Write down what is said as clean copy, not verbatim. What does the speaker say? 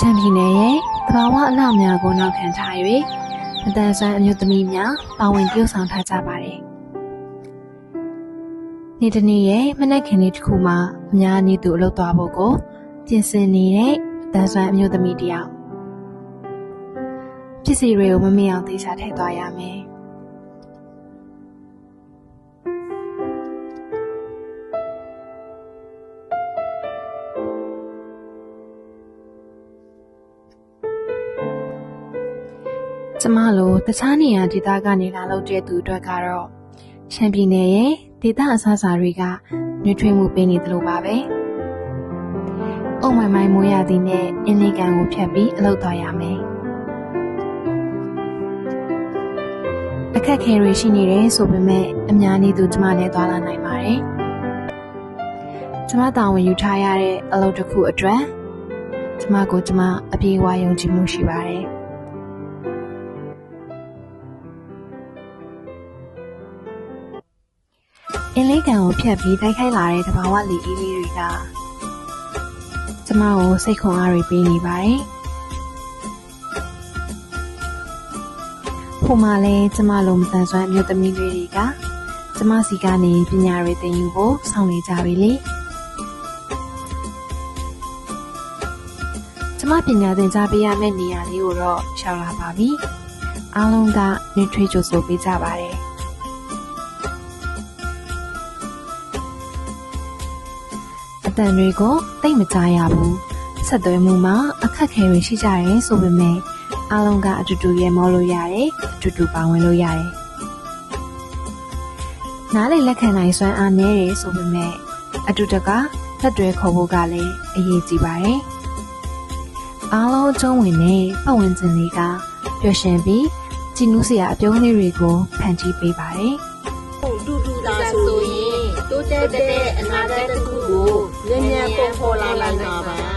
ချမ်းပြည်နယ်ရဲ့သဘာဝအလှများကိုနောက်ခံထား၍အတန်ဆွမ်းအမျိုးသမီးများပါဝင်ပြုဆောင်ထားကြပါတယ်။နေ့တစ်နေ့ရဲ့မနက်ခင်းလေးတစ်ခုမှာအများနည်းသူအလုပ်သွားဖို့ကိုပြင်ဆင်နေတဲ့အတန်ဆွမ်းအမျိုးသမီးတစ်ယောက်ပစ္စည်းတွေကိုမမေ့အောင်သေချာထည့်သွားရမယ်။ကျမလိုတခြားနေရာဒေသကနေလာလို့တဲ့သူအတွက်ကတော့ရှမ်းပြည်နယ်ရဲ့ဒေသအစားအစာတွေကနှွေးထွေးမှုပေးနေသလိုပါပဲ။အုံမိုင်မိုင်မိုးရသည်နဲ့အင်းလေးကန်ကိုဖြတ်ပြီးအလုပ်သွားရမယ်။အခက်ခဲတွေရှိနေတယ်ဆိုပေမဲ့အများနည်းသူကျမနဲ့သွားလာနိုင်ပါတယ်။ကျမတာဝန်ယူထားရတဲ့အလုပ်တစ်ခုအတွက်ကျမကိုကျမအပြေအဝယုံကြည်မှုရှိပါတယ်။အင်းလေးကန်ကိုဖြတ်ပြီးတိုက်ခိုက်လာတဲ့တဘာဝလေအေးလေးတွေကကျမကိုစိတ်ခွန်အားတွေပေးနေပါတယ်။ဟိုမှာလည်းကျမလိုမတန်ဆွမ်းအမျိုးသမီးလေးတွေကကျမစီကနေပညာတွေသင်ယူဖို့ဆောင်နေကြပြီလေ။ကျမပညာသင်ကြားပေးရမယ့်နေရာလေးကိုတော့ရောက်လာပါပြီ။အားလုံးကနှွေးထွေးကြိုဆိုပေးကြပါတယ်။အတန်တွေကိုတိတ်မကြားရဘူးဆက်သွယ်မှုမှာအခက်အခဲတွေရှိကြတယ်ဆိုပေမဲ့အားလုံးကအတူတူရဲမောလို့ရတယ်အတူတူပါဝင်လို့ရတယ်နားလေလက်ခံနိုင်စွမ်းအားနည်းတယ်ဆိုပေမဲ့အတူတကသက်တွဲခေါ်ဖို့ကလည်းအရေးကြီးပါတယ်အားလုံးအကျုံးဝင်တဲ့ပတ်ဝန်းကျင်လေးကပျော်ရွှင်ပြီးကြည်နူးစရာအပြုံးလေးတွေကိုဖန်တီးပေးပါတယ်တူတူသာဆိုရင်တိုးတက်တဲ့အနာဂတ်တစ်ခုကိုမြန်မြန်ပေါ်ပေါ်လာနိုင်ပါ